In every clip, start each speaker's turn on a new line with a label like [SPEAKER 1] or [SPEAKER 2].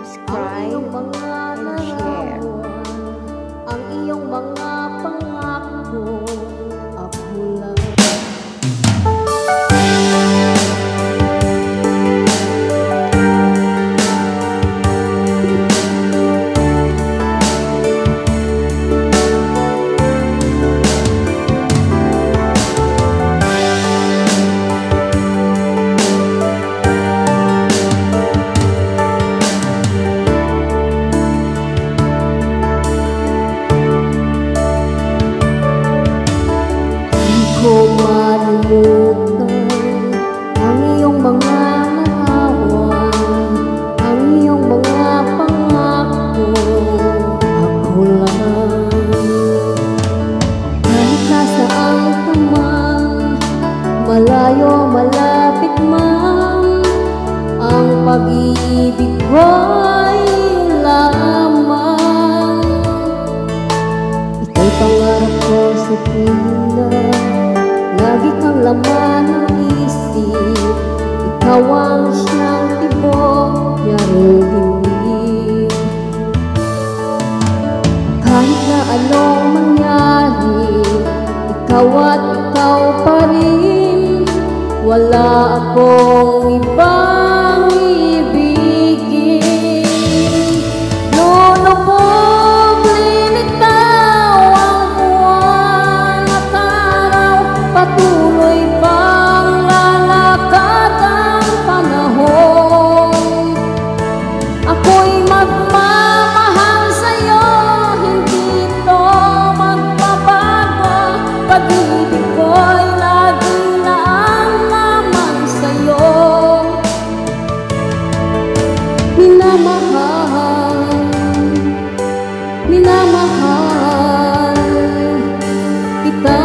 [SPEAKER 1] subscribe, and share.
[SPEAKER 2] Ang iyong mga pangako, ako lang. Ko malimutan ang iyong mga larawan, ang iyong mga pangako, ako lang. Kahit nasaan ka man, malayo malapit man, ang pag-ibig ko'y lamang. Ika'y pangarap ko sa tina, lagi kang laman ng isip. Ikaw ang siyang tibok, yaring bibig. Kahit na anong mangyari, ikaw at ikaw pa rin. Wala akong ibang ibigin. Lulubog, lilitaw ang buwan at araw, patuloy pang lalakad ang panahon. Ako'y magmamahal sa'yo, hindi ito magbabago. Pag-ibig ko'y laging laan naman sa'yo. Minamahal, minamahal kita.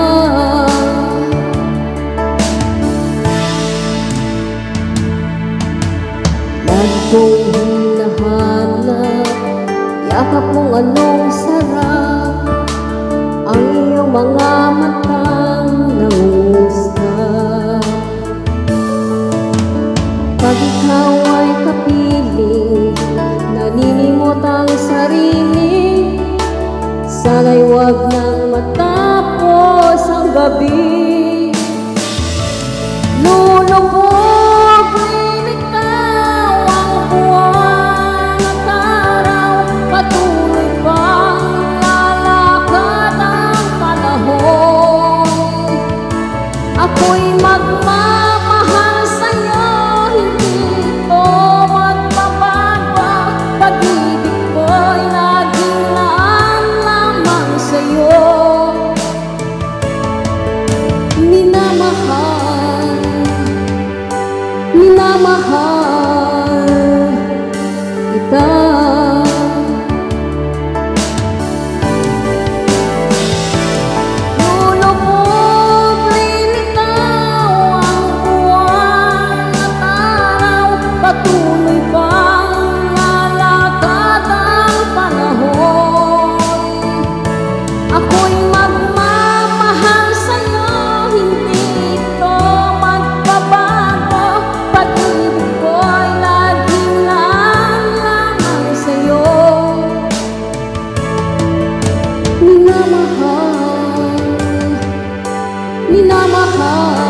[SPEAKER 2] Lagi kong hinahanap, yakap mong anong sarap, ang iyong mga matang nangungusap. Pag ikaw ay kapiling, naninimot ang sarili, sana'y wag nang matapos ang gabi. Lulubog, lilitaw ang buwan at araw, patuloy pang lalakad ang panahon. Ako'y magmamahal sa'yo, hindi ito magbabago. Pag-ibig ko'y laging laan lamang sa'yo. Minamahal, minamahal kita. Lulubog, lilitaw ang buwan at araw, patuloy pang lalakad ang panahon. Ako'y magmamahal sa'yo, hindi ito magbabago. Pag-ibig ko'y laging laan lamang sa'yo. Minamahal, minamahal